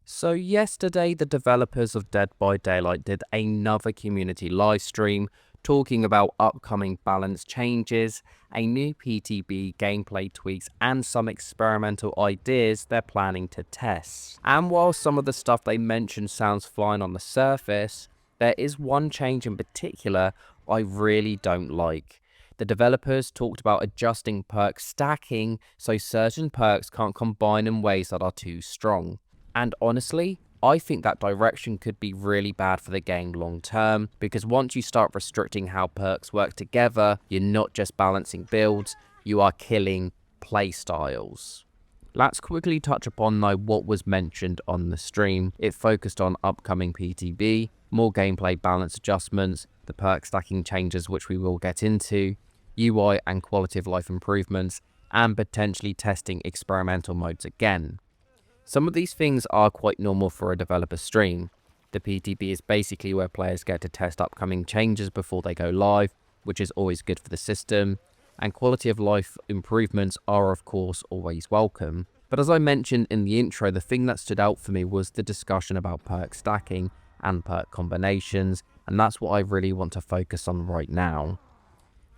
So yesterday, the developers of Dead by Daylight did another community live stream talking about upcoming balance changes, a new PTB gameplay tweaks, and some experimental ideas they're planning to test. And while some of the stuff they mentioned sounds fine on the surface, there is one change in particular I really don't like. The developers talked about adjusting perk stacking so certain perks can't combine in ways that are too strong. And honestly, I think that direction could be really bad for the game long term, because once you start restricting how perks work together, you're not just balancing builds, you are killing playstyles. Let's quickly touch upon though what was mentioned on the stream. It focused on upcoming PTB, more gameplay balance adjustments, the perk stacking changes which we will get into, UI and quality of life improvements, and potentially testing experimental modes again. Some of these things are quite normal for a developer stream. The PTB is basically where players get to test upcoming changes before they go live, which is always good for the system, and quality of life improvements are of course always welcome. But as I mentioned in the intro, the thing that stood out for me was the discussion about perk stacking and perk combinations, and that's what I really want to focus on right now.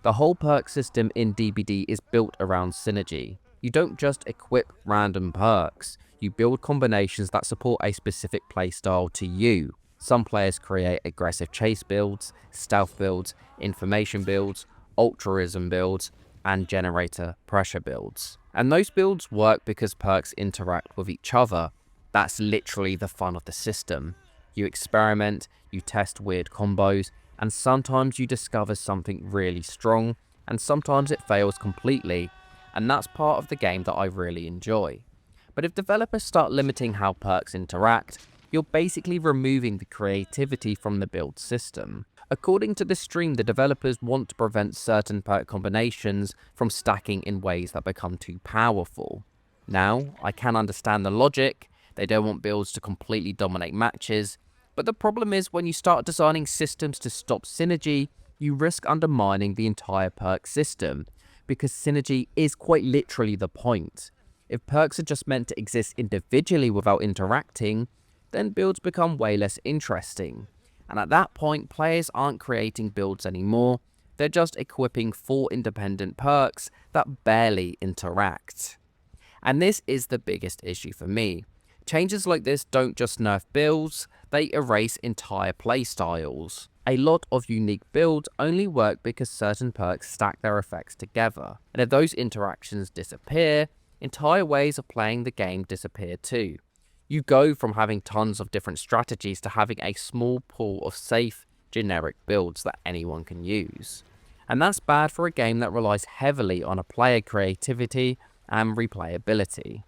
The whole perk system in DBD is built around synergy. You don't just equip random perks, you build combinations that support a specific playstyle to you. Some players create aggressive chase builds, stealth builds, information builds, altruism builds, and generator pressure builds. And those builds work because perks interact with each other. That's literally the fun of the system. You experiment, you test weird combos, and sometimes you discover something really strong, and sometimes it fails completely, and that's part of the game that I really enjoy. But if developers start limiting how perks interact, you're basically removing the creativity from the build system. According to the stream, the developers want to prevent certain perk combinations from stacking in ways that become too powerful. Now, I can understand the logic, they don't want builds to completely dominate matches, but the problem is when you start designing systems to stop synergy, you risk undermining the entire perk system, because synergy is quite literally the point. If perks are just meant to exist individually without interacting, then builds become way less interesting. And at that point, players aren't creating builds anymore, they're just equipping 4 independent perks that barely interact. And this is the biggest issue for me. Changes like this don't just nerf builds, they erase entire playstyles. A lot of unique builds only work because certain perks stack their effects together, and if those interactions disappear, entire ways of playing the game disappear too. You go from having tons of different strategies to having a small pool of safe, generic builds that anyone can use. And that's bad for a game that relies heavily on a player creativity and replayability.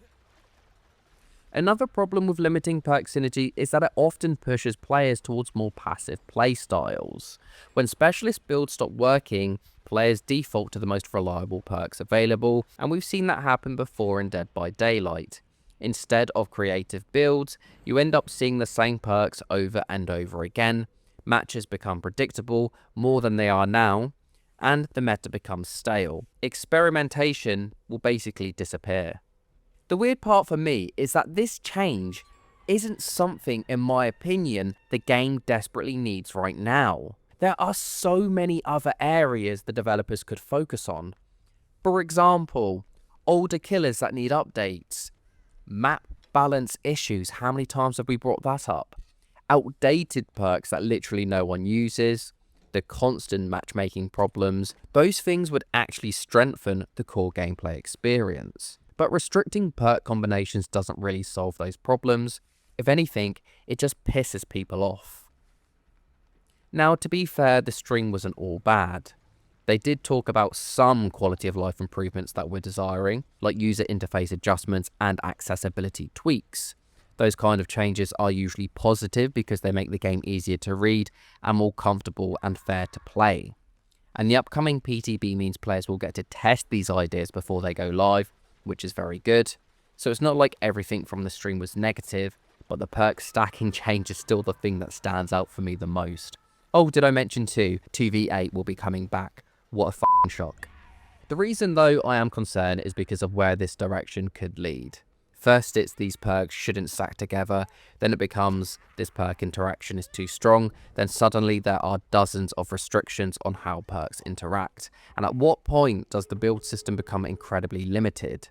Another problem with limiting perk synergy is that it often pushes players towards more passive playstyles. When specialist builds stop working, players default to the most reliable perks available, and we've seen that happen before in Dead by Daylight. Instead of creative builds, you end up seeing the same perks over and over again, matches become predictable more than they are now, and the meta becomes stale. Experimentation will basically disappear. The weird part for me is that this change isn't something, in my opinion, the game desperately needs right now. There are so many other areas the developers could focus on. For example, older killers that need updates, map balance issues, how many times have we brought that up? Outdated perks that literally no one uses, the constant matchmaking problems, those things would actually strengthen the core gameplay experience. But restricting perk combinations doesn't really solve those problems. If anything, it just pisses people off. Now, to be fair, the stream wasn't all bad. They did talk about some quality of life improvements that we're desiring, like user interface adjustments and accessibility tweaks. Those kind of changes are usually positive because they make the game easier to read and more comfortable and fair to play. And the upcoming PTB means players will get to test these ideas before they go live, which is very good. So it's not like everything from the stream was negative, but the perk stacking change is still the thing that stands out for me the most. Oh, did I mention too, 2v8 will be coming back. What a f***ing shock. The reason though I am concerned is because of where this direction could lead. First, it's these perks shouldn't stack together, then it becomes this perk interaction is too strong, then suddenly there are dozens of restrictions on how perks interact. And at what point does the build system become incredibly limited?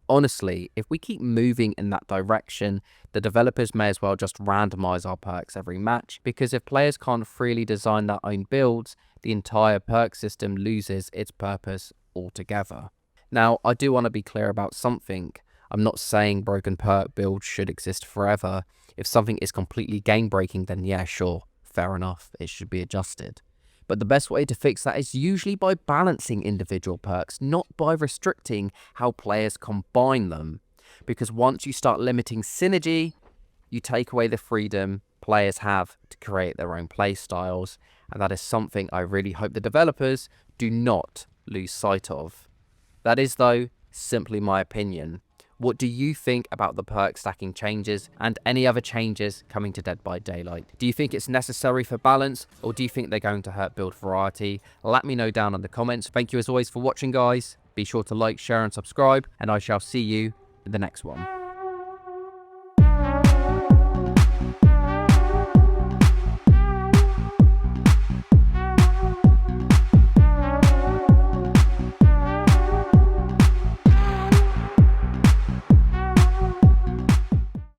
Honestly, if we keep moving in that direction, the developers may as well just randomize our perks every match, because if players can't freely design their own builds, the entire perk system loses its purpose altogether. Now, I do want to be clear about something. I'm not saying broken perk builds should exist forever. If something is completely game breaking, then yeah, sure, fair enough, it should be adjusted. But the best way to fix that is usually by balancing individual perks, not by restricting how players combine them. Because once you start limiting synergy, you take away the freedom players have to create their own playstyles, and that is something I really hope the developers do not lose sight of. That is, though, simply my opinion. What do you think about the perk stacking changes and any other changes coming to Dead by Daylight? Do you think it's necessary for balance, or do you think they're going to hurt build variety? Let me know down in the comments. Thank you as always for watching, guys. Be sure to like, share and subscribe, and I shall see you in the next one.